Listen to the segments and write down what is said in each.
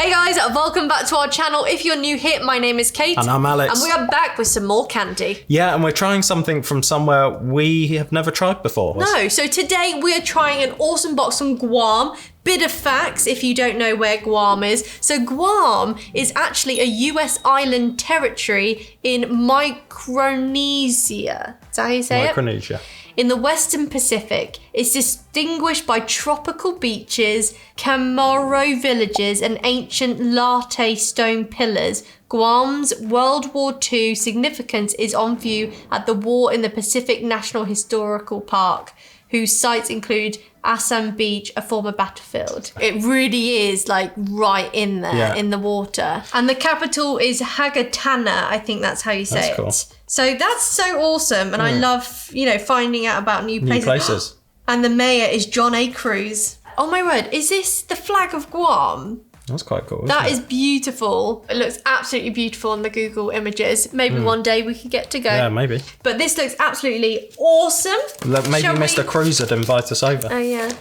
Hey guys, welcome back to our channel. If you're new here, my name is Kate. And I'm Alex. And we are back with some more candy. Yeah, and we're trying something from somewhere we have never tried before. No, so today we are trying an awesome box from Guam. Bit of facts if you don't know where Guam is. So Guam is actually a US island territory in Micronesia. Is that how you say it? Micronesia. In the Western Pacific. It's distinguished by tropical beaches, Chamorro villages, and ancient latte stone pillars. Guam's World War II significance is on view at the War in the Pacific National Historical Park, whose sites include Assam Beach, a former battlefield. It really is like right in there, in the water. And the capital is Hagatana, I think that's how you say Cool. it. So that's so awesome. And I love, finding out about new places. And the mayor is John A. Cruz. Oh my word, is this the flag of Guam? That's quite cool. That is beautiful. It looks absolutely beautiful on the Google images. Maybe one day we could get to go. Yeah, maybe. But this looks absolutely awesome. Maybe Mr. Cruz would invite us over. Oh, yeah.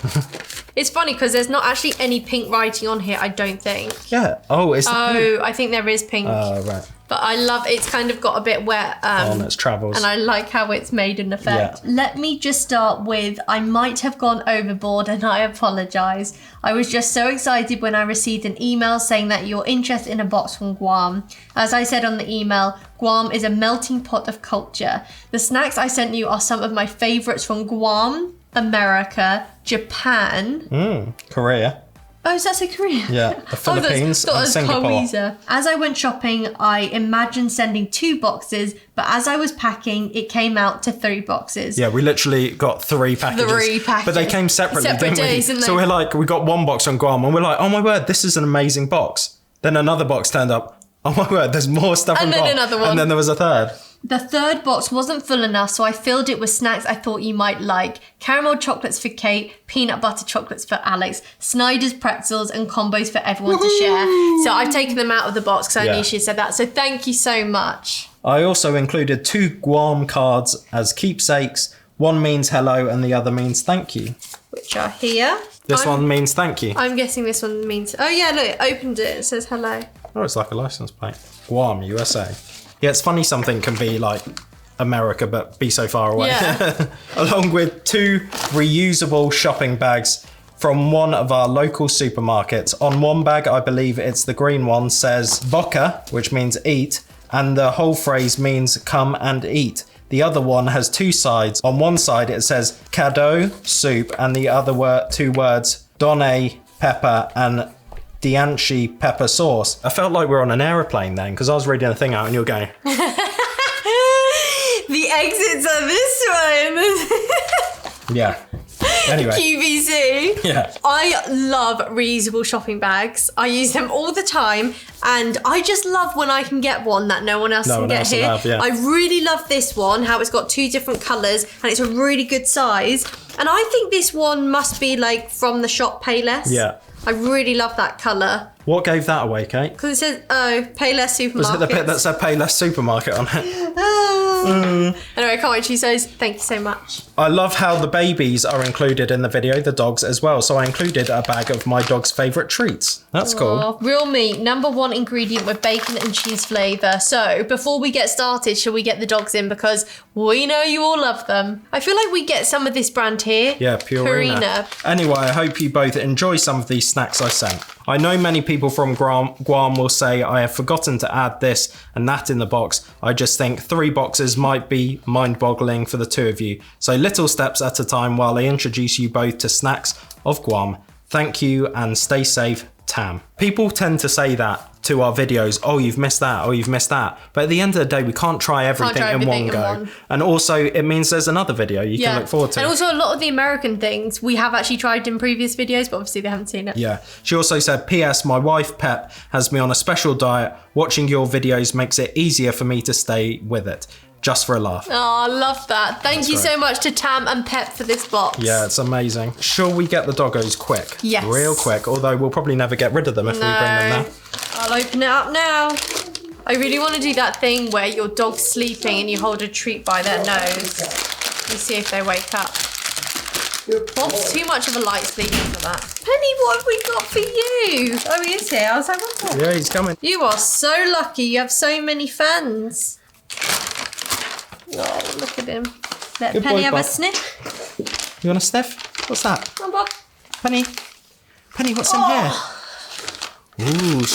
It's funny because there's not actually any pink writing on here, I don't think. Yeah. Oh, it's pink. I think there is pink. Oh, right. But I love it's kind of got a bit wet. On its travels. And I like how it's made an effect. Yeah. Let me just start with, I might have gone overboard and I apologise. I was just so excited when I received an email saying that you're interested in a box from Guam. As I said on the email, Guam is a melting pot of culture. The snacks I sent you are some of my favourites from Guam, America, Japan. Korea. Oh, is that so Korea? Yeah, the Philippines and Singapore. As I went shopping, I imagined sending 2 boxes, but as I was packing, it came out to 3 boxes. Yeah, we literally got 3 packages. 3 packages. But they came separately, Separate didn't days, we? didn't So they? we're like, we got 1 box from Guam and we're like, oh my word, this is an amazing box. Then another box turned up. Oh my word, there's more stuff from Guam. And then another one. And then there was a third. The 3rd box wasn't full enough, so I filled it with snacks I thought you might like. Caramel chocolates for Kate, peanut butter chocolates for Alex, Snyder's pretzels, and combos for everyone to share. So I've taken them out of the box because I knew she said that. So thank you so much. I also included 2 Guam cards as keepsakes. One means hello and the other means thank you. Which are here. This one means thank you. I'm guessing this one means... Oh yeah, look, it opened it. It says hello. Oh, it's like a license plate. Guam, USA. Yeah, it's funny something can be like America, but be so far away. Yeah. Along with 2 reusable shopping bags from one of our local supermarkets. On one bag, I believe it's the green one, says boca, which means eat, and the whole phrase means come and eat. The other one has 2 sides. On one side, it says cadeau, soup, and the other 2 words, done, pepper, and Dianchi pepper sauce. I felt like we were on an aeroplane then because I was reading the thing out and you were going. The exits are this one. Yeah. Anyway. QVC. Yeah. I love reusable shopping bags. I use them all the time and I just love when I can get one that no one else can get here. I really love this one, how it's got 2 different colours and it's a really good size. And I think this one must be like from the shop Payless. Yeah. I really love that colour. What gave that away, Kate? Because it says, Payless Supermarket. Was it the bit that said Payless Supermarket on it? Anyway, I can't wait. She says, thank you so much. I love how the babies are included in the video, the dogs as well. So I included a bag of my dog's favourite treats. That's cool. Real meat, #1 ingredient with bacon and cheese flavour. So before we get started, shall we get the dogs in? Because we know you all love them. I feel like we get some of this brand here. Yeah, Purina. Anyway, I hope you both enjoy some of these snacks I sent. I know many people from Guam will say I have forgotten to add this and that in the box. I just think 3 boxes might be mind-boggling for the 2 of you. So little steps at a time while I introduce you both to snacks of Guam. Thank you and stay safe, Tam. People tend to say that to our videos, oh, you've missed that, oh, you've missed that. But at the end of the day, we can't try everything in one go. And also, it means there's another video you can look forward to. And also, a lot of the American things we have actually tried in previous videos, but obviously they haven't seen it. Yeah. She also said, P.S. My wife, Pep, has me on a special diet. Watching your videos makes it easier for me to stay with it. Just for a laugh. Oh, I love that. Thank you so much to Tam and Pep for this box. Yeah, it's amazing. Shall we get the doggos quick? Yes. Real quick, although we'll probably never get rid of them if we bring them now. I'll open it up now. I really want to do that thing where your dog's sleeping and you hold a treat by their nose. You see if they wake up. Bob's too much of a light sleeper for that. Penny, what have we got for you? Oh, he is here. I was like, what's that? Yeah, he's coming. You are so lucky. You have so many fans. Oh, look at him. Let Good Penny boy, have Bob. a sniff. You want a sniff? What's that? Come on, Bob. Penny, what's in here? Ooh,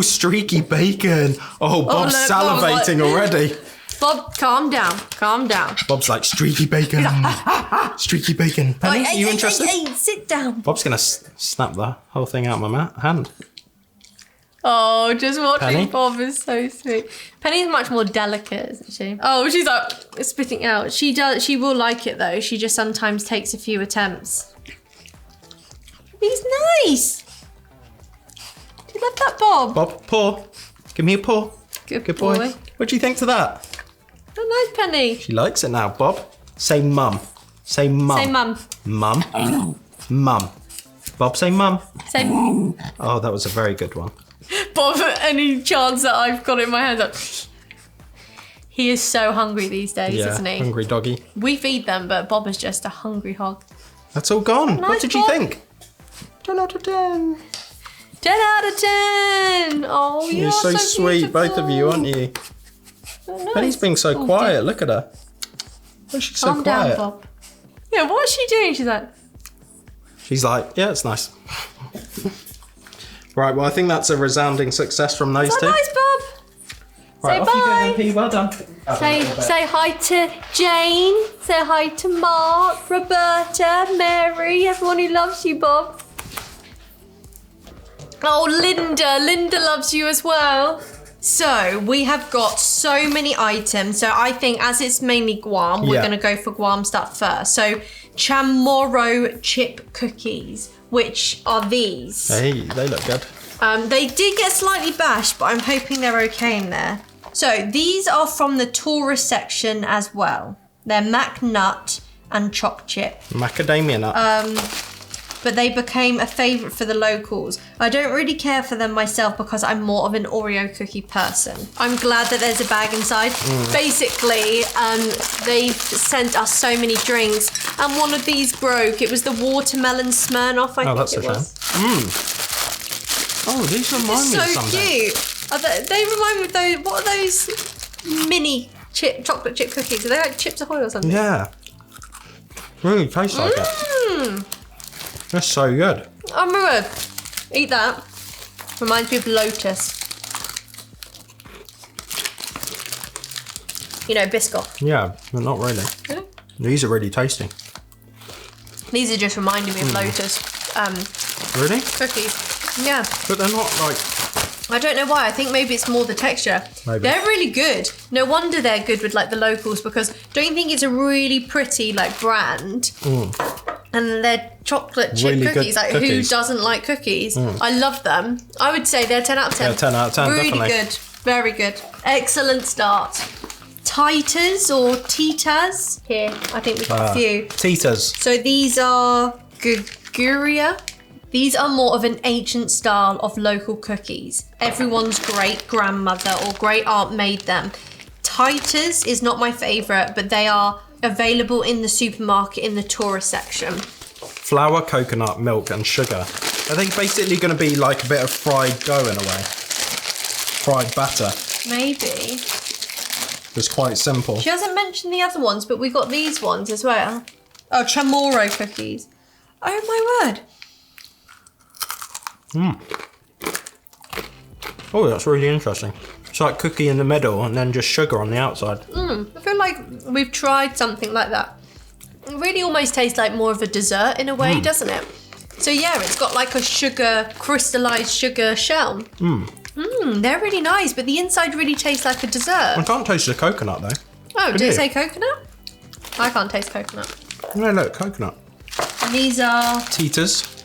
streaky bacon. Oh, Bob's look, Bob was salivating already. Bob, calm down. Calm down. Bob's like, streaky bacon. Streaky bacon. Penny, Hey, you hey, interested? Hey, sit down. Bob's going to snap the whole thing out of my hand. Oh, just watching Penny? Bob is so sweet. Penny's much more delicate, isn't she? Oh, she's like spitting out. She will like it though. She just sometimes takes a few attempts. He's nice. Do you love that, Bob? Bob, paw. Give me a paw. Good boy. boy. What do you think to that? Oh, nice, Penny. She likes it now, Bob. Say mum. Say mum. Say mum. Mum. Mum. Bob, say mum. Say Oh, that was a very good one. Bob, any chance that I've got it in my hands up. He is so hungry these days, Yeah, isn't he? hungry doggy. We feed them, but Bob is just a hungry hog. That's all gone. Nice, What did you Bob. think? 10 out of 10. 10 out of 10. Oh, You're so sweet, both of you, aren't you? So nice. Penny's being so Oh, quiet. dear. Look at her. Why is she so Calm quiet? down, Bob. Yeah, what's she doing? She's like, She's like, yeah, it's nice. Right, well, I think that's a resounding success from those so two. nice, Bob. Right, Say off you go bye. then, P. Well done. Say hi to Jane. Say hi to Mark, Roberta, Mary, everyone who loves you, Bob. Oh, Linda. Linda loves you as well. So, we have got so many items. So, I think as it's mainly Guam, we're Yeah. going to go for Guam stuff first. So, Chamorro chip cookies, which are these. Hey, they look good. They did get slightly bashed, but I'm hoping they're okay in there. So, these are from the tourist section as well. They're mac nut and choc chip. Macadamia nut. But they became a favourite for the locals. I don't really care for them myself because I'm more of an Oreo cookie person. I'm glad that there's a bag inside. Basically, they've sent us so many drinks and one of these broke. It was the watermelon Smirnoff, I think that's it a was. Oh, these remind me So of something. cute. They remind me of those, what are those mini chocolate chip cookies? Are they like Chips Ahoy or something? Yeah. Really tastes like it. That's so good. I remember. Eat that. Reminds me of Lotus. You know, Biscoff. Yeah, but not really. Yeah. These are really tasty. These are just reminding me of Lotus Really? cookies. Yeah. But they're not like... I don't know why. I think maybe it's more the texture. Maybe. They're really good. No wonder they're good with like the locals because don't you think it's a really pretty like brand? And they're chocolate chip Really good cookies. Like cookies. who doesn't like cookies? I love them. I would say they're 10 out of 10. Yeah, 10 out of 10, Really definitely. good. Very good. Excellent start. Titers or Titas. Here, I think we've got a few. Titas. So these are Guguria. These are more of an ancient style of local cookies. Everyone's great grandmother or great aunt made them. Titers is not my favourite, but they are available in the supermarket in the tourist section. Flour, coconut, milk and sugar. Are they basically going to be like a bit of fried dough in a way? Fried batter. Maybe. It's quite simple. She hasn't mentioned the other ones, but we got these ones as well. Oh, Chamorro cookies. Oh my word. Oh, that's really interesting. It's like cookie in the middle and then just sugar on the outside. I feel like we've tried something like that. It really almost tastes like more of a dessert in a way, doesn't it? So yeah, it's got like a sugar, crystallized sugar shell. They're really nice, but the inside really tastes like a I dessert. can't taste the coconut though. Oh, Can did you? it say coconut? I can't taste coconut. No, look, coconut. And these are, Titas.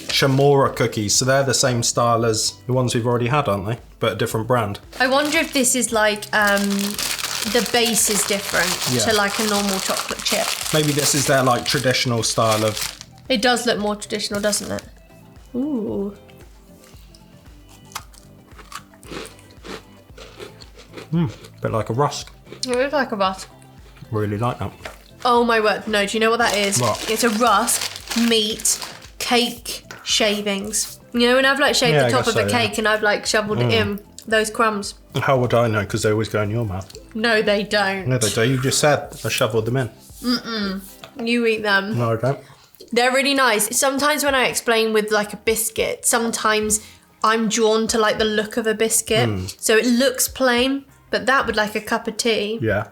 Chamorro cookies. So they're the same style as the ones we've already had, aren't they? But a different brand. I wonder if this is like, the base is different Yeah. to like a normal chocolate chip. Maybe this is their like traditional style of... It does look more traditional, doesn't it? Ooh. bit like a rusk. It looks like a bus. Really like that. Oh my word. No, do you know what that is? What? It's a rusk, meat, cake, shavings. You know when I've like shaved Yeah, the I top guess of a so, yeah. cake and I've like shoveled it in, those crumbs. How would I know? Because they always go in your mouth. No, they don't. No, they do. You just said I shoveled them in. You eat them. No, I don't. They're really nice. Sometimes when I explain with like a biscuit, sometimes I'm drawn to like the look of a biscuit. So it looks plain, but that with like a cup of tea, Yeah.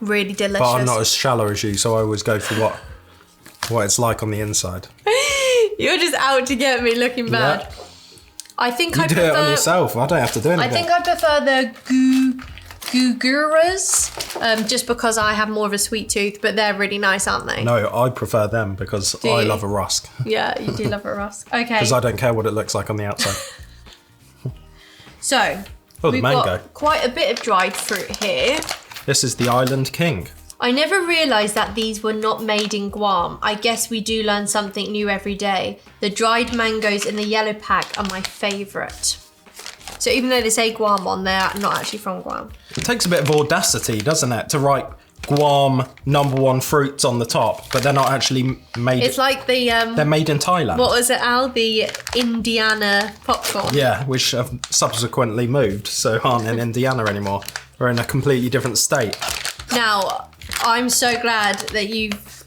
really delicious. But I'm not as shallow as you, so I always go for what it's like on the inside. You're just out to get me looking bad. Yeah. I think You I do prefer. it on yourself. I don't have to do anything. I think I prefer the guguras, just because I have more of a sweet tooth, but they're really nice, aren't they? No, I prefer them because I you? love a rusk. Yeah, you do love a rusk. Okay. Because I don't care what it looks like on the outside. So, Oh, the we've mango. got quite a bit of dried fruit here. This is the Island King. I never realised that these were not made in Guam. I guess we do learn something new every day. The dried mangoes in the yellow pack are my favourite. So even though they say Guam on, they're not actually from Guam. It takes a bit of audacity, doesn't it, to write Guam #1 fruits on the top, but they're not actually made. It's like the they're made in Thailand. what was it, Al? The Indiana popcorn. Yeah, which have subsequently moved, so aren't in Indiana anymore. We're in a completely different state. Now, I'm so glad that you've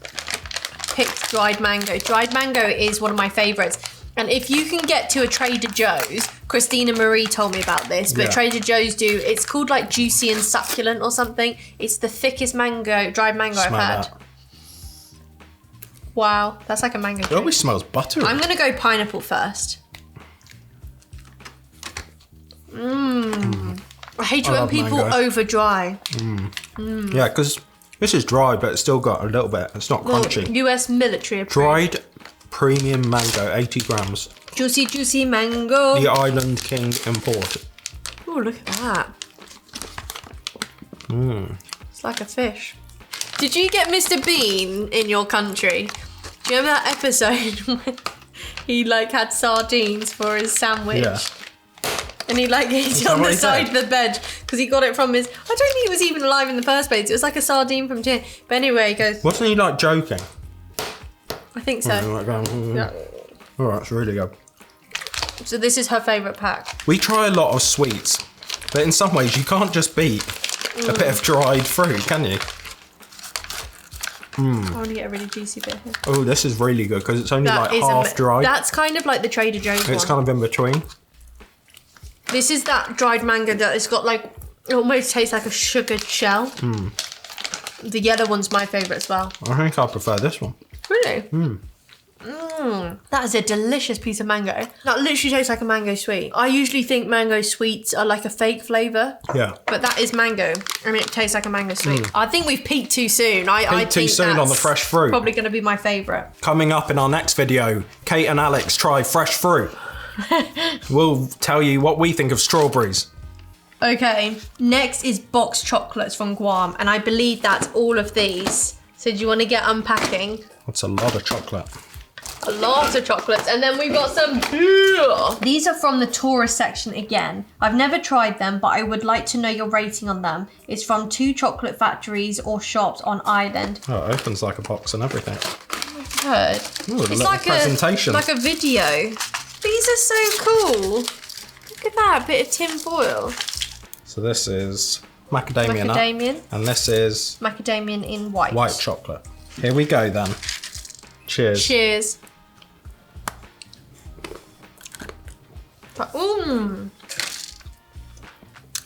picked dried mango. Dried mango is one of my favourites. And if you can get to a Trader Joe's, Christina Marie told me about this, but Yeah. Trader Joe's it's called like juicy and succulent or something. It's the thickest dried mango Smell I've had. that. Wow, that's like a mango It drink. always smells buttery. I'm going to go pineapple first. I hate it I when love people mango. over dry. Yeah, because this is dry, but it's still got a little bit. It's not crunchy. US military approved. Dried premium mango, 80 grams. Juicy, juicy mango. The Island King imported. Oh, look at that. It's like a fish. Did you get Mr. Bean in your country? Do you remember that episode when he like had sardines for his sandwich? Yeah. And he like ate it that on what the he side said? of the bed because he got it from his. I don't think he was even alive in the first place. It was like a sardine from tin. But anyway, he goes. Wasn't he like joking? I think so. Like going, Yeah. Oh, that's really good. So this is her favourite pack. We try a lot of sweets, but in some ways you can't just beat a bit of dried fruit, can you? I want to get a really juicy bit here. Oh, this is really good because it's only That like is half dried. That's kind of like the Trader Joe's It's one. kind of in between. This is that dried mango that it's got like, it almost tastes like a sugared shell. The yellow one's my favourite as well. I think I prefer this one. Really? That is a delicious piece of mango. That literally tastes like a mango sweet. I usually think mango sweets are like a fake flavour, Yeah. but that is mango and it tastes like a mango sweet. I think we've peaked too soon. I Peaked too think soon on the that's fresh fruit. Probably going to be my favourite. Coming up in our next video, Kate and Alex try fresh fruit. We'll tell you what we think of strawberries. Okay, next is boxed chocolates from Guam, and I believe that's all of these. So do you want to get unpacking? That's a lot of chocolate. A lot of chocolates, and then we've got some beer. These are from the tourist section again. I've never tried them, but I would like to know your rating on them. It's from 2 chocolate factories or shops on island. Oh, it opens like a box and everything. Heard. Ooh, the It's little like presentation. like a video. These are so cool. Look at that, a bit of tin foil. So this is macadamia nut. Macadamian. And this is Macadamian in white. white chocolate. Here we go then. Cheers. Cheers.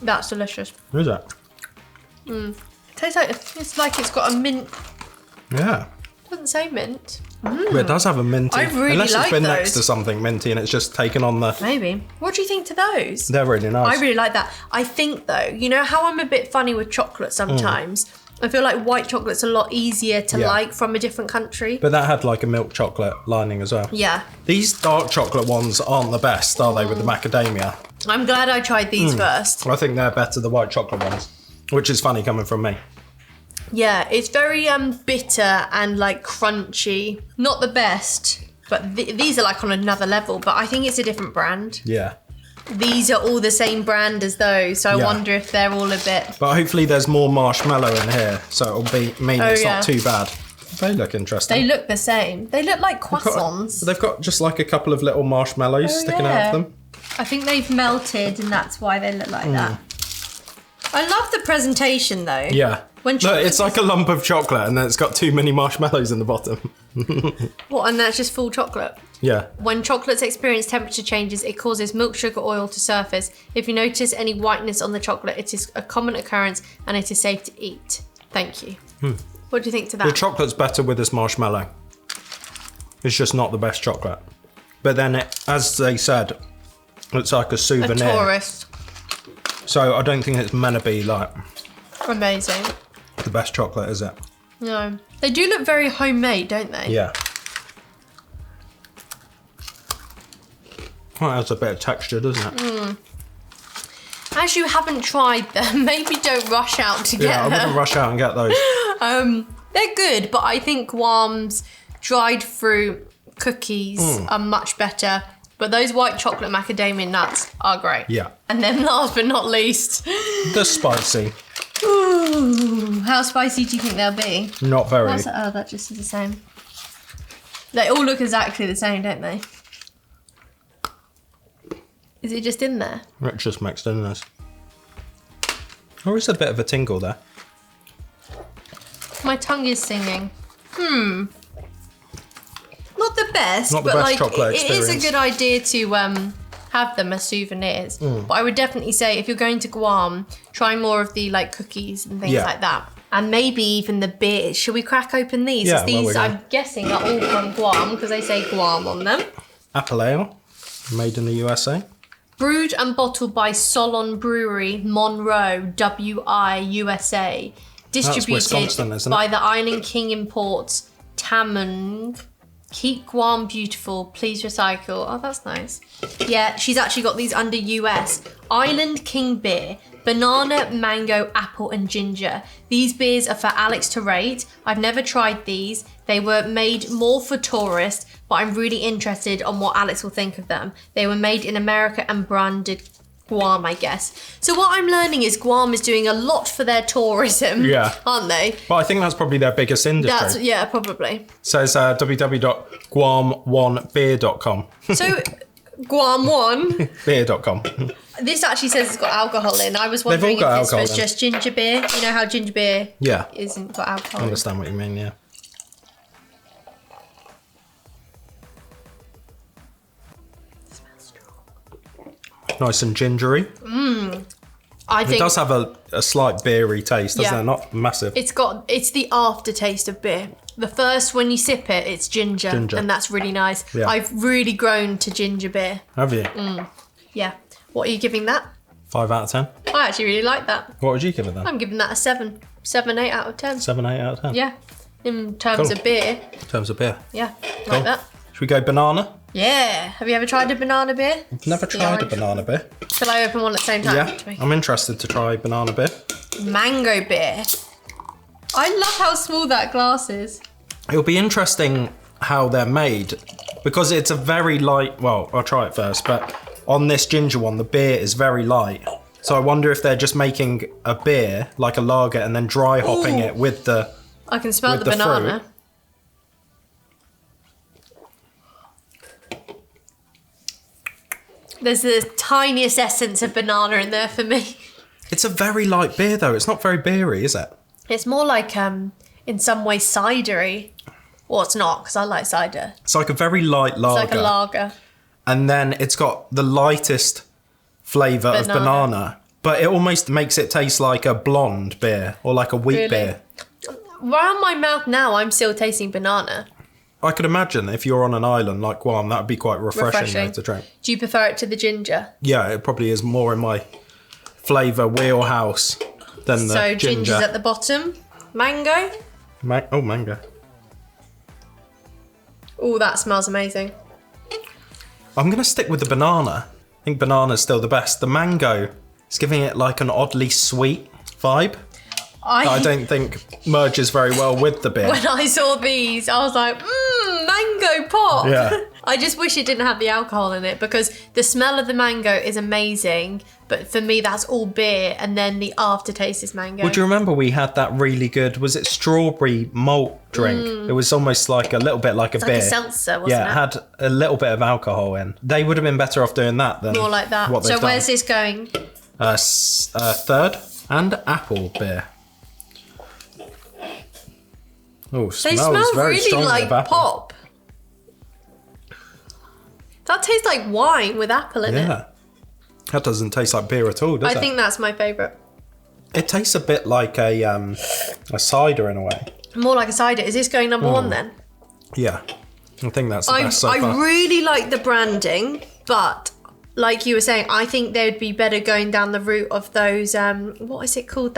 That's delicious. Is it? Tastes like it's got a mint. Yeah. Doesn't say mint. But it does have a minty. I really Unless like it's been next those. to something minty and it's just taken on the... Maybe. What do you think to those? They're really nice. I really like that. I think though, you know how I'm a bit funny with chocolate sometimes? I feel like white chocolate's a lot easier to Yeah. like from a different country. But that had like a milk chocolate lining as well. Yeah. These dark chocolate ones aren't the best, are they, with the macadamia? I'm glad I tried these first. I think they're better, the white chocolate ones. Which is funny coming from me. Yeah, it's very bitter and like crunchy. Not the best, but these are like on another level, but I think it's a different brand. Yeah. These are all the same brand as those, so I Yeah. wonder if they're all a bit... But hopefully there's more marshmallow in here, so it'll mean it's yeah. not too bad. They look interesting. They look the same. They look like croissants. They've got just like a couple of little marshmallows sticking out of them. I think they've melted and that's why they look like that. I love the presentation though. Yeah. Look, it's like a lump of chocolate and then it's got too many marshmallows in the bottom. What, and that's just full chocolate? Yeah. When chocolates experience temperature changes, it causes milk sugar oil to surface. If you notice any whiteness on the chocolate, it is a common occurrence and it is safe to eat. Thank you. What do you think to that? The chocolate's better with this marshmallow. It's just not the best chocolate. But then, as they said, it's like a souvenir. A tourist. So I don't think it's meant to be like... Amazing. The best chocolate, is it? No. They do look very homemade, don't they? Yeah. Well, it has a bit of texture, doesn't it? As you haven't tried them, maybe don't rush out to get Yeah, I them. wouldn't rush out and get those. They're good, but I think Guam's dried fruit cookies are much better. But those white chocolate macadamia nuts are great. Yeah. And then last but not least... They're spicy. Ooh, how spicy do you think they'll be? Not very. Oh, that just is the same. They all look exactly the same, don't they? Is it just in there? It's just mixed in this. Or is there a bit of a tingle there? My tongue is singing. Not the best, Not the but best like chocolate it is a experience. good idea to have them as souvenirs. But I would definitely say if you're going to Guam, try more of the like cookies and things Yeah. like that. And maybe even the beer. Should we crack open these? Yeah, As these, well, we're gonna- I'm guessing, are all from Guam because they say Guam on them. Apple ale, made in the USA. Brewed and bottled by Solon Brewery, Monroe, WI, USA. Distributed Wisconsin, isn't it? by the Island King Imports, Tamung. Keep Guam beautiful, please recycle. Oh, that's nice. Yeah, she's actually got these under US. Island King beer, banana, mango, apple and ginger. These beers are for Alex to rate. I've never tried these. They were made more for tourists, but I'm really interested on what Alex will think of them. They were made in America and branded Guam, I guess. So what I'm learning is Guam is doing a lot for their tourism, Yeah. aren't they? But I think that's probably their biggest industry. That's, yeah, probably. Says www.guam1beer.com. So Guam one. Beer.com. This actually says it's got alcohol in. I was wondering if got this alcohol was in. just ginger beer. You know how ginger beer Yeah. isn't got alcohol I in. understand what you mean, yeah. Nice and gingery. I It think does have a slight beery taste, doesn't Yeah. it? Not massive. it's the aftertaste of beer. The first when you sip it, it's ginger. Ginger. And that's really nice. Yeah. I've really grown to ginger beer. Have you? Yeah. What are you giving that? 5 out of 10. I actually really like that. What would you give it then? I'm giving that a 7. 7, 8 out of 10. 7, 8 out of 10. Yeah. In terms Cool. of beer. In terms of beer. Yeah. Cool. Like that. Should we go banana? Yeah. Have you ever tried a banana beer? Never The tried a orange. banana beer. Shall I open one at the same time? Yeah, I'm interested to try banana beer. Mango beer. I love how small that glass is. It'll be interesting how they're made because it's a very light. Well, I'll try it first, but on this ginger one, the beer is very light. So I wonder if they're just making a beer like a lager and then dry hopping Ooh. it with the. I can smell With the the banana. There's the tiniest essence of banana in there for me. It's a very light beer though. It's not very beery, is it? It's more like, in some way, cidery. Well, it's not, because I like cider. It's like a very light lager. It's like a lager. And then it's got the lightest flavour of Banana. banana, but it almost makes it taste like a blonde beer or like a wheat Really? beer. Around my mouth now, I'm still tasting banana. I could imagine if you're on an island like Guam, that would be quite refreshing, Refreshing. to drink. Do you prefer it to the ginger? Yeah, it probably is more in my flavour wheelhouse than the So ginger. ginger's at the bottom. Mango. Mango. Oh, that smells amazing. I'm going to stick with the banana. I think banana's still the best. The mango is giving it like an oddly sweet vibe that I don't think merges very well with the beer. When I saw these, I was like, mango pop. Yeah. I just wish it didn't have the alcohol in it because the smell of the mango is amazing. But for me, that's all beer, and then the aftertaste is mango. Would you remember we had that really good, was it strawberry malt drink? It was almost like a little bit like a beer. Like a seltzer, wasn't it? Yeah, it had a little bit of alcohol in. They would have been better off doing that than More like that. what they've So done. where's this going? Third, and apple beer. Oh, They smells smell very really strongly like of apple. pop. That tastes like wine with apple in it. Yeah. That doesn't taste like beer at all, does it? I think that's my favourite. It tastes a bit like a cider in a way. More like a cider. Is this going number one then? Yeah. I think that's the best so I far. really like the branding, but like you were saying, I think they'd be better going down the route of those, what is it called?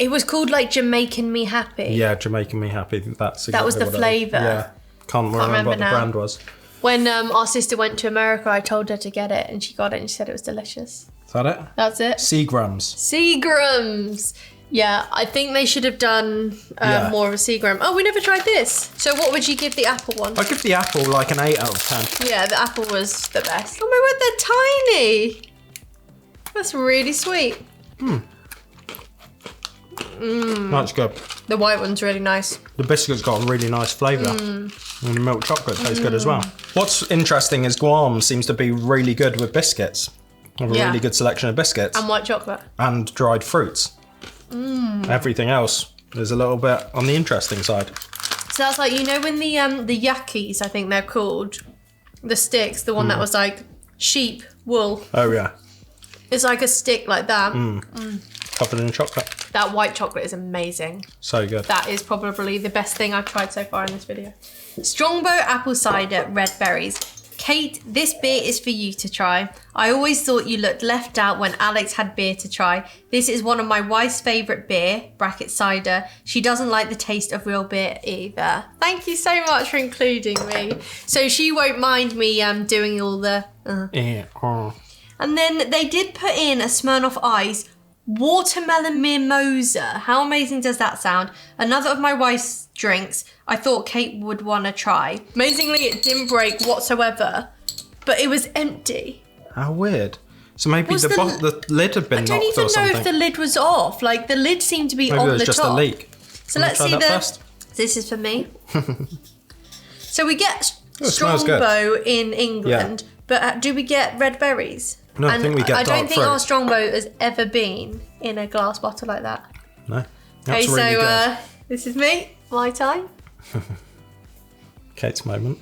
It was called like Jamaican Me Happy. Yeah, Jamaican Me Happy. That's That was the exactly what it flavour. Yeah. Can't remember remember what the now. brand was. When our sister went to America, I told her to get it, and she got it, and she said it was delicious. Is that it? That's it. Seagrams. Seagrams. Yeah, I think they should have done Yeah. more of a Seagram. Oh, we never tried this. So what would you give the apple one? I give the apple like an 8 out of 10. Yeah, the apple was the best. Oh my word, they're tiny. That's really sweet. That's good. The white one's really nice. The biscuit's got a really nice flavour. And the milk chocolate tastes good as well. What's interesting is Guam seems to be really good with biscuits. They have a Yeah. really good selection of biscuits. And white chocolate. And dried fruits. Everything else is a little bit on the interesting side. So that's like, you know when the yakis, I think they're called, the sticks, the one that was like sheep wool. Oh yeah. It's like a stick like that. Covered in chocolate. That white chocolate is amazing. So good. That is probably the best thing I've tried so far in this video. Strongbow apple cider, red berries. Kate, this beer is for you to try. I always thought you looked left out when Alex had beer to try. This is one of my wife's favourite beer, bracket cider. She doesn't like the taste of real beer either. Thank you so much for including me. So she won't mind me doing all the... Yeah. Oh. And then they did put in a Smirnoff Ice watermelon mimosa. How amazing does that sound? Another of my wife's drinks I thought Kate would want to try. Amazingly, it didn't break whatsoever, but it was empty. How weird. So maybe Was the lid had been I don't knocked even or know something. if the lid was off. Like, the lid seemed to be Maybe on it was the just top. a leak. So Wanna let's try see that the... first? This is for me. So we get it smells good. Strongbow in England, but do we get red berries? No, I think we get I don't dark think fruit. our Strongbow has ever been in a glass bottle like that. No. Okay, That's really good. so this is me, my time. Kate's moment.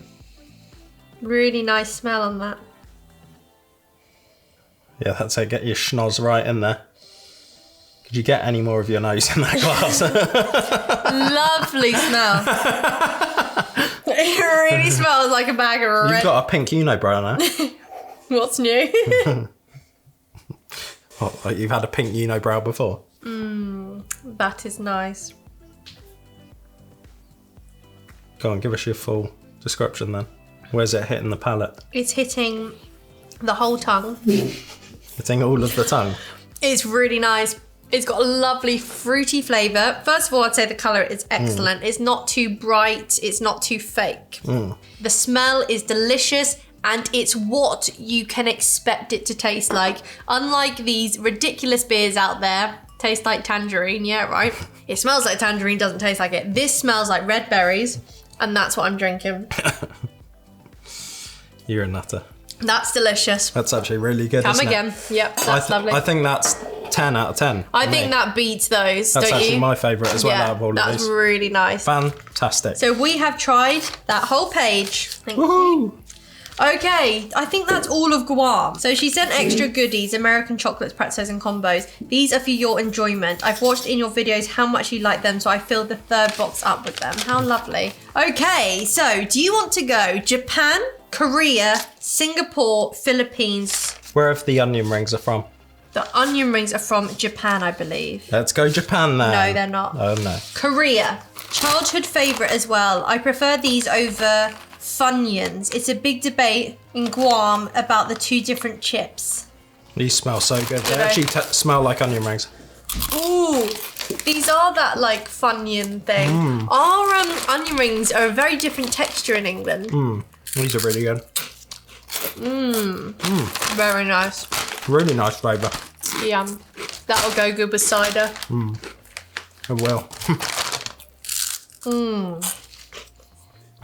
Really nice smell on that. Yeah, that's it. Get your schnoz right in there. Could you get any more of your nose in that glass? Lovely smell. It really smells like a bag of You've red. got a pink unibrow now. What's new? What, like you've had a pink unibrow before? That is nice. Go on, give us your full description then. Where's it hitting the palate? It's hitting the whole tongue. Hitting all of the tongue. It's really nice. It's got a lovely fruity flavour. First of all, I'd say the colour is excellent. It's not too bright. It's not too fake. The smell is delicious and it's what you can expect it to taste like. Unlike these ridiculous beers out there, taste like tangerine, yeah, right? It smells like tangerine, doesn't taste like it. This smells like red berries and that's what I'm drinking. You're a nutter. That's delicious. That's actually really good. Come isn't again. It? Yep, that's lovely. I think that's 10 out of 10. I for think me. that beats those, That's don't actually you? my favourite as well out of all of that's these. really nice. Fantastic. So we have tried that whole page. Thank you. Woohoo! Okay, I think that's all of Guam. So she sent extra goodies, American chocolates, pretzels and combos. These are for your enjoyment. I've watched in your videos how much you like them, so I filled the third box up with them. How lovely. Okay, so do you want to go Japan, Korea, Singapore, Philippines? Where if the onion rings are from? The onion rings are from Japan, I believe. Let's go Japan then. No, they're not. Oh no. Korea, childhood favourite as well. I prefer these over Funyuns. It's a big debate in Guam about the two different chips. These smell so good. They Do they? actually smell like onion rings. Ooh, These are that like Funyun thing. Our onion rings are a very different texture in England. These are really good. Very nice. Really nice flavour. Yum. That'll go good with cider. It will.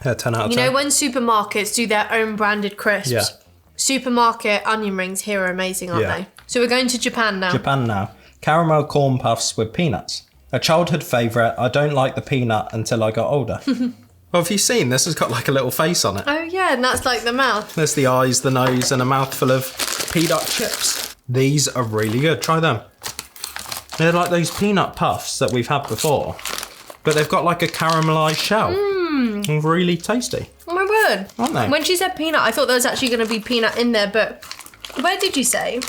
Yeah, 10 out of 10. You know when supermarkets do their own branded crisps? Yeah. Supermarket onion rings here are amazing, aren't Yeah. they? So we're going to Japan now. Japan now. Caramel corn puffs with peanuts. A childhood favourite. I don't like the peanut until I got older. Well, have you seen? This has got like a little face on it. Oh yeah, and that's like the mouth. There's the eyes, the nose, and a mouthful of peanut chips. These are really good. Try them. They're like those peanut puffs that we've had before, but they've got like a caramelised shell. Really tasty. Oh my word. Aren't they? When she said peanut, I thought there was actually going to be peanut in there, but where did you say?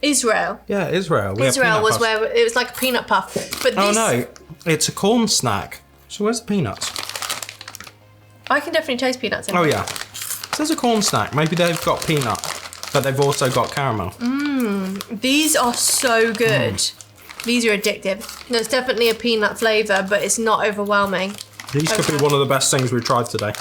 Israel. Yeah, Israel. We have Israel peanut was puffs. where it was like a peanut puff. But this, Oh no, it's a corn snack. So where's the peanuts? I can definitely taste peanuts in Oh it. yeah. There's a corn snack. Maybe they've got peanut, but they've also got caramel. These are so good. These are addictive. There's definitely a peanut flavour, but it's not overwhelming. These could be one of the best things we've tried today.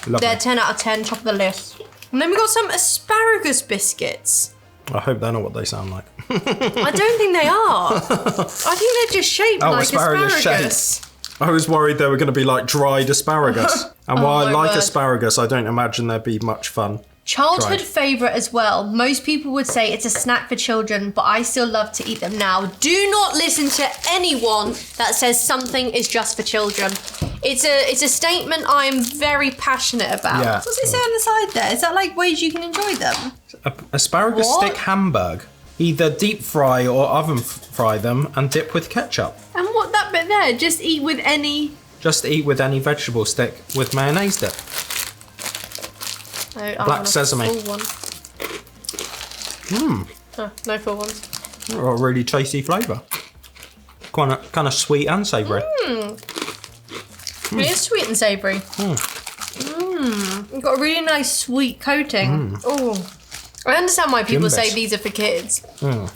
Lovely. They're 10 out of 10, top of the list. And then we got some asparagus biscuits. I hope they're not what they sound like. I don't think they are. I think they're just shaped like asparagus. shaped. I was worried they were going to be like dried asparagus. And while I my like word. asparagus, I don't imagine there'd be much fun. Childhood Right. favourite as well. Most people would say it's a snack for children, but I still love to eat them now. Do not listen to anyone that says something is just for children. It's a statement I'm very passionate about. Yeah. What's it say on the side there? Is that like ways you can enjoy them? Asparagus What? stick hamburg. Either deep fry or oven fry them and dip with ketchup. And what that bit there? Just eat with any... Just eat with any vegetable stick with mayonnaise dip. No, Black sesame. Full one. Oh, no full ones. Got a really tasty flavour. Kind of sweet and savoury. It is sweet and savoury. It's got a really nice sweet coating. Oh, I understand why people say Jimbis. these are for kids.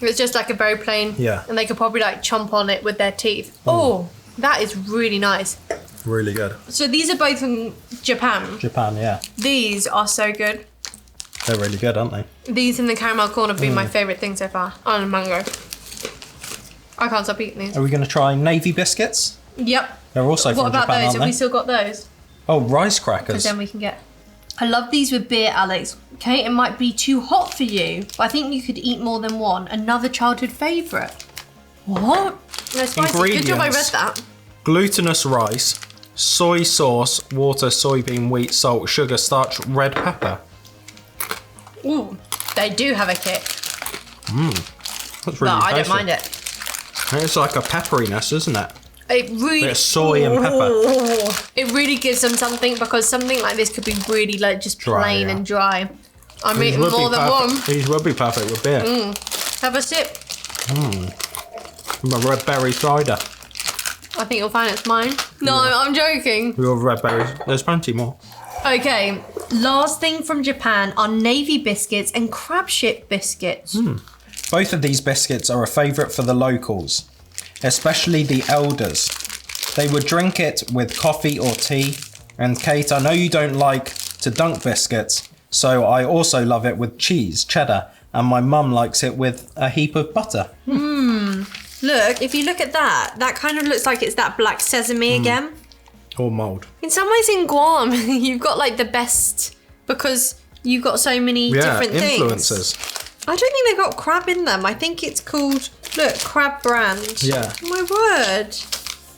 It's just like a very plain, Yeah. and they could probably like chomp on it with their teeth. Oh, that is really nice. Really good. So these are both from Japan. Japan, yeah. These are so good. They're really good, aren't they? These and the caramel corn have been my favourite thing so far. Oh, and mango. I can't stop eating these. Are we going to try navy biscuits? Yep. They're also What from about Japan, those? aren't Have they? we still got those? Oh, rice Because crackers. then we can get... I love these with beer, Alex. Okay, it might be too hot for you, but I think you could eat more than one. Another childhood favourite. What? No, spicy. Good job I read Ingredients. that. Glutinous rice, soy sauce, water, soybean, wheat, salt, sugar, starch, red pepper. Ooh, they do have a kick. That's really But I don't tasty. mind it. It's like a pepperiness, isn't it? It really... Bit of soy and pepper. It really gives them something, because something like this could be really like just Dry, plain yeah. and dry. I'm These eating would be more than perfect- one. These would be perfect with beer. Have a sip. My red berry cider. I think you'll find it's mine. No, I'm joking. We love red berries. There's plenty more. Okay, last thing from Japan are navy biscuits and crab ship biscuits. Both of these biscuits are a favourite for the locals, especially the elders. They would drink it with coffee or tea. And Kate, I know you don't like to dunk biscuits, so I also love it with cheese, cheddar, and my mum likes it with a heap of butter. Look, if you look at that, that kind of looks like it's that black sesame again. Or mould. In some ways in Guam, you've got like the best, because you've got so many different influences. things. I don't think they've got crab in them. I think it's called, look, Crab Brand. Yeah. Oh my word.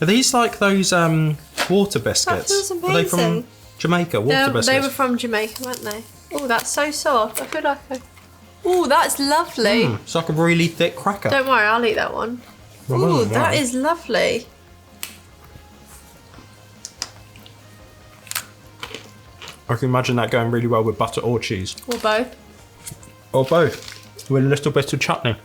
Are these like those water biscuits? feels Are they from amazing. Jamaica? Water biscuits? They were from Jamaica, weren't they? Oh, that's so soft. I feel like oh, that's lovely. It's like a really thick cracker. Don't worry, I'll eat that one. Oh, that is lovely. I can imagine that going really well with butter or cheese. Or both. Or both. With a little bit of chutney.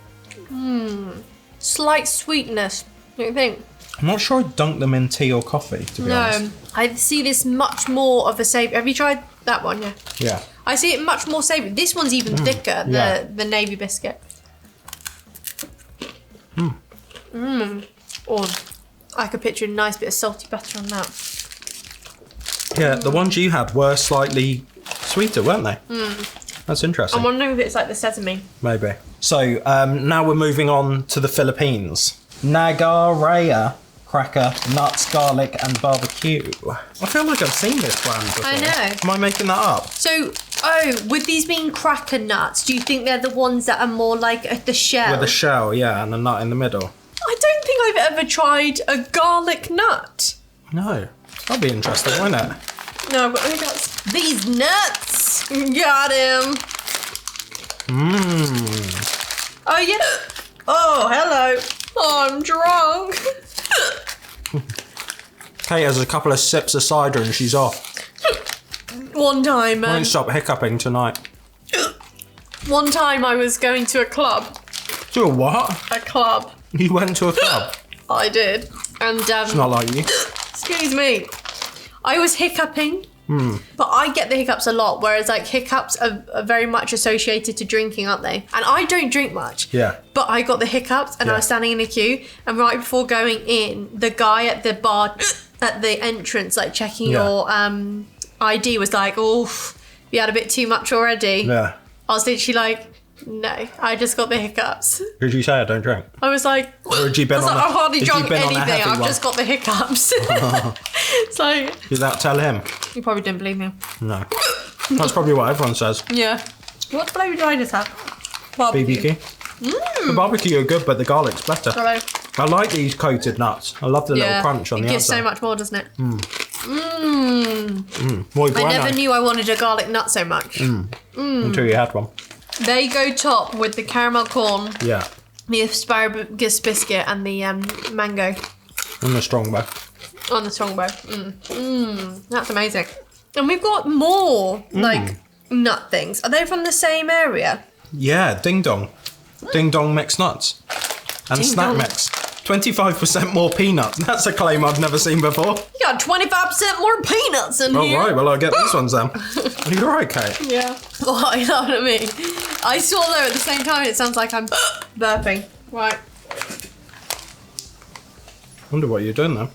Slight sweetness, don't you think? I'm not sure I'd dunk them in tea or coffee, to be honest. No, I see this much more of a savour. Have you tried that one? Yeah. Yeah. I see it much more savoury. This one's even thicker, yeah. the navy biscuit. Or I could picture a nice bit of salty butter on that. Yeah, the ones you had were slightly sweeter, weren't they? That's interesting. I'm wondering if it's like the sesame. Maybe. So now we're moving on to the Philippines. Nagaraya cracker, nuts, garlic, and barbecue. I feel like I've seen this brand before. I know. Am I making that up? So, with these being cracker nuts, do you think they're the ones that are more like at the shell? With a shell, yeah, and a nut in the middle. I don't think I've ever tried a garlic nut. No. That'd be interesting, wouldn't it? No, but I got these nuts. Got him. Oh, yeah. Oh, hello. Oh, I'm drunk. Kate has a couple of sips of cider and she's off. One time, I won't stop hiccuping tonight. one time I was going to a club. To a what? A club. You went to a club? I did. And, It's not like you. excuse me. I was hiccuping. But I get the hiccups a lot, whereas like hiccups are very much associated to drinking, aren't they? And I don't drink much. Yeah. But I got the hiccups and I was standing in a queue, and right before going in, the guy at the bar at the entrance, like checking your ID, was like, "Oh, you had a bit too much already." Yeah. I was literally like, "No, I just got the hiccups." Did you say I don't drink? I was like, Or had you been on I've hardly had you drunk been on a anything. heavy I've one? just got the hiccups. So Did that tell him? you probably didn't believe me. No. That's probably what everyone says. Yeah. What flavour did I just have? Barbecue. BBQ. The barbecue are good, but the garlic's better. Hello. I like these coated nuts. I love the little crunch on the It gives outside. so much more, doesn't it? Muy I bueno. never knew I wanted a garlic nut so much. Until you had one. They go top with the caramel corn, Yeah. the asparagus biscuit, and the mango And the strongbow. on the strongbow. That's amazing. And we've got more like nut things. Are they from the same area? Yeah, ding dong. Ding dong mixed nuts. And Ding snack dong. mix. 25% more peanuts. That's a claim I've never seen before. You got 25% more peanuts in All here. right, well, I'll get these ones then. Are you all right, Kate? Yeah. Well, you know what I mean. I swallow at the same time. It sounds like I'm burping. Right. Wonder what you're doing though.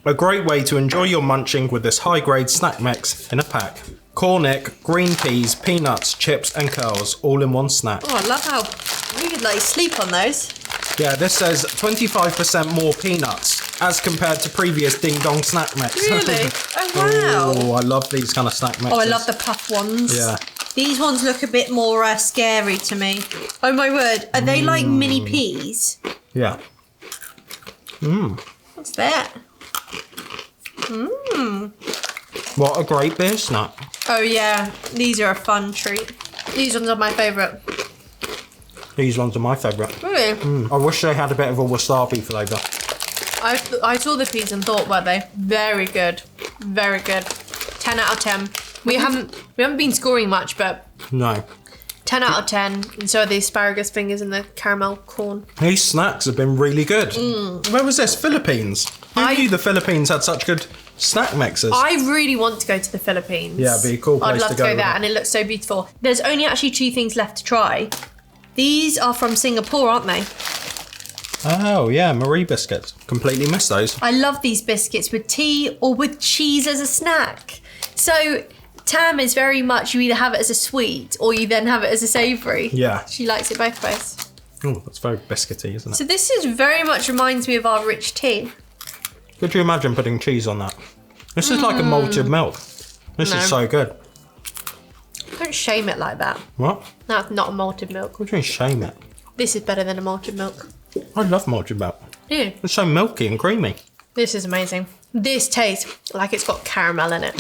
A great way to enjoy your munching with this high-grade snack mix in a pack. Cornick, green peas, peanuts, chips and curls, all in one snack. Oh, I love how you could like sleep on those. Yeah, this says 25% more peanuts as compared to previous Ding Dong snack mix. Really? Oh, wow. Oh, I love these kind of snack mixes. Oh, I love the puff ones. Yeah. These ones look a bit more scary to me. Oh my word. Are they like mini peas? Yeah. What's that? What a great beer snack. Oh yeah. These are a fun treat. These ones are my favourite. These ones are my favourite. Really? I wish they had a bit of a wasabi flavour. I saw the peas and thought, were they? Very good. Very good. 10 out of 10. We haven't been scoring much, but No. 10 out of 10. And so are the asparagus fingers and the caramel corn. These snacks have been really good. Where was this? Philippines? Who knew the Philippines had such good snack mixes? I really want to go to the Philippines. Yeah, it'd be a cool place I'd love to to go go there, with it. and it looks so beautiful. There's only actually 2 things left to try. These are from Singapore, aren't they? Oh, yeah, Marie biscuits. Completely missed those. I love these biscuits with tea or with cheese as a snack. So Tam is very much, you either have it as a sweet or you then have it as a savoury. Yeah. She likes it both ways. Oh, that's very biscuity, isn't it? So this is very much reminds me of our rich tea. Could you imagine putting cheese on that? This is like a malted milk. This No. is so good. Don't shame it like that. What? That's not a malted milk. What do you mean shame it? This is better than a malted milk. I love malted milk. Yeah. It's so milky and creamy. This is amazing. This tastes like it's got caramel in it.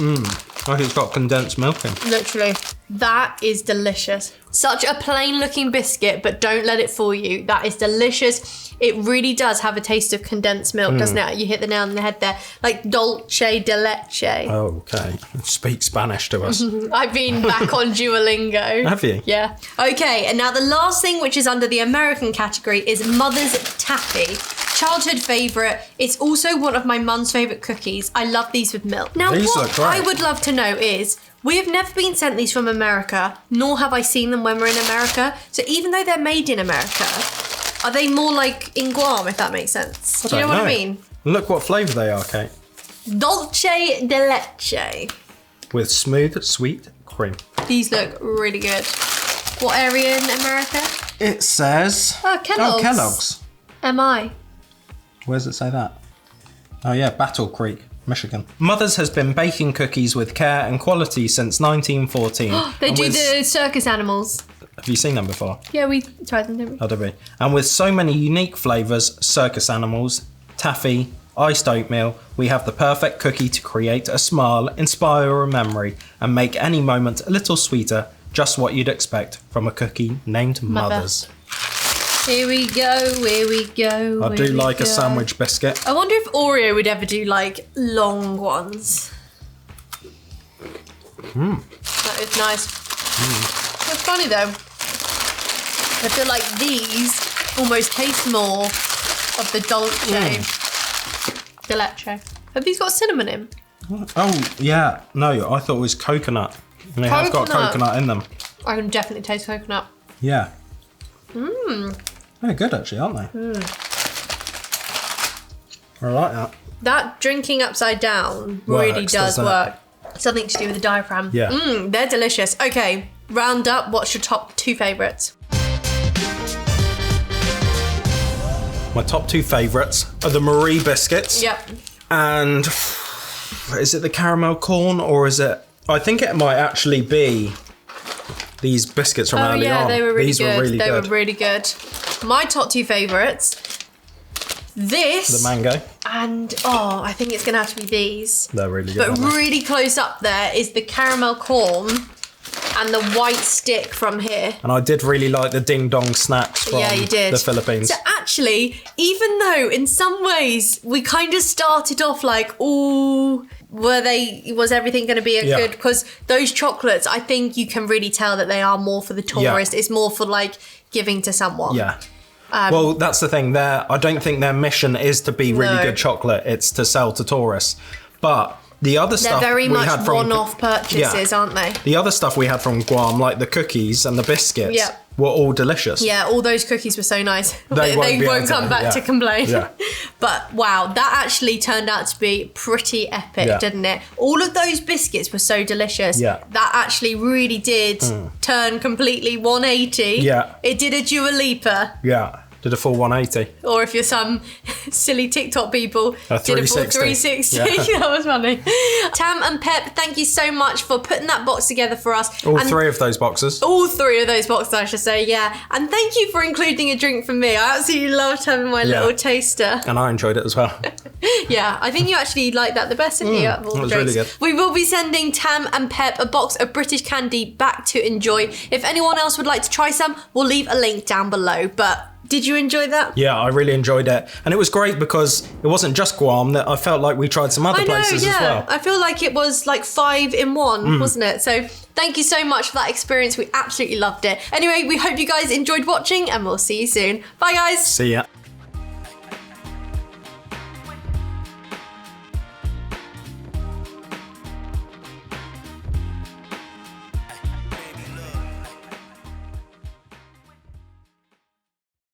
Like it's got condensed milk in. Literally. That is delicious. Such a plain looking biscuit, but don't let it fool you. That is delicious. It really does have a taste of condensed milk, doesn't it? You hit the nail on the head there. Like dolce de leche. Oh, okay. Speak Spanish to us. I've been back on Duolingo. Have you? Yeah. Okay, and now the last thing, which is under the American category, is Mother's Taffy. Childhood favourite. It's also one of my mum's favourite cookies. I love these with milk. Now, These what look great. I would love to know is, we have never been sent these from America, nor have I seen them when we're in America. So even though they're made in America, Are they more like in Guam, if that makes sense? Do you know what I mean? Look what flavour they are, Kate. Dulce de leche. With smooth, sweet cream. These look really good. What area in America? It says... Kellogg's. Oh, Kellogg's. MI. Where does it say that? Oh yeah, Battle Creek, Michigan. Mother's has been baking cookies with care and quality since 1914. They do the circus animals. Have you seen them before? Yeah, we tried them, didn't we? Oh, did we? And with so many unique flavours, circus animals, taffy, iced oatmeal, we have the perfect cookie to create a smile, inspire a memory, and make any moment a little sweeter, just what you'd expect from a cookie named Mother's. Here we go, here we go. I do like a sandwich biscuit. I wonder if Oreo would ever do like long ones. That is nice. It's funny though. I feel like these almost taste more of the Dolce de leche. Have these got cinnamon in? Oh, yeah. No, I thought it was coconut. And they have got coconut in them. I can definitely taste coconut. Yeah. They're good actually, aren't they? I like that. That drinking upside down really does work. Something to do with the diaphragm. Yeah. They're delicious. Okay, round up. What's your top 2 favourites? My top 2 favourites are the Marie biscuits. Yep. And is it the caramel corn or is it... I think it might actually be these biscuits from early on. They were really These good. were really they good. were really good. My top 2 favourites. This. The mango. And, I think it's going to have to be these. They're really good. But really close up there is the caramel corn and the white stick from here. And I did really like the ding dong snacks from the Philippines. So actually, even though in some ways we kind of started off like, ooh, was everything going to be good? Because those chocolates, I think you can really tell that they are more for the tourist. It's more for like giving to someone. Yeah. Well, that's the thing. I don't think their mission is to be really good chocolate. It's to sell to tourists. But the other stuff they're very much had from one-off purchases, aren't they? The other stuff we had from Guam, like the cookies and the biscuits, were all delicious. Yeah, all those cookies were so nice. They won't come back to complain. Yeah. But wow, that actually turned out to be pretty epic, didn't it? All of those biscuits were so delicious. Yeah. That actually really did turn completely 180. Yeah. It did a Dua Lipa. Yeah. Did a full 180. Or if you're some silly TikTok people, did a full 360. Yeah. That was funny. Tam and Pep, thank you so much for putting that box together for us. All 3 of those boxes. All 3 of those boxes, I should say, yeah. And thank you for including a drink for me. I absolutely loved having my little taster. And I enjoyed it as well. Yeah, I think you actually liked that the best, didn't you? Out of all it was the drinks. really good. We will be sending Tam and Pep a box of British candy back to enjoy. If anyone else would like to try some, we'll leave a link down below. But did you enjoy that? Yeah, I really enjoyed it. And it was great because it wasn't just Guam, that I felt like we tried some other places as well. I feel like it was like 5 in 1, wasn't it? So thank you so much for that experience. We absolutely loved it. Anyway, we hope you guys enjoyed watching and we'll see you soon. Bye guys. See ya.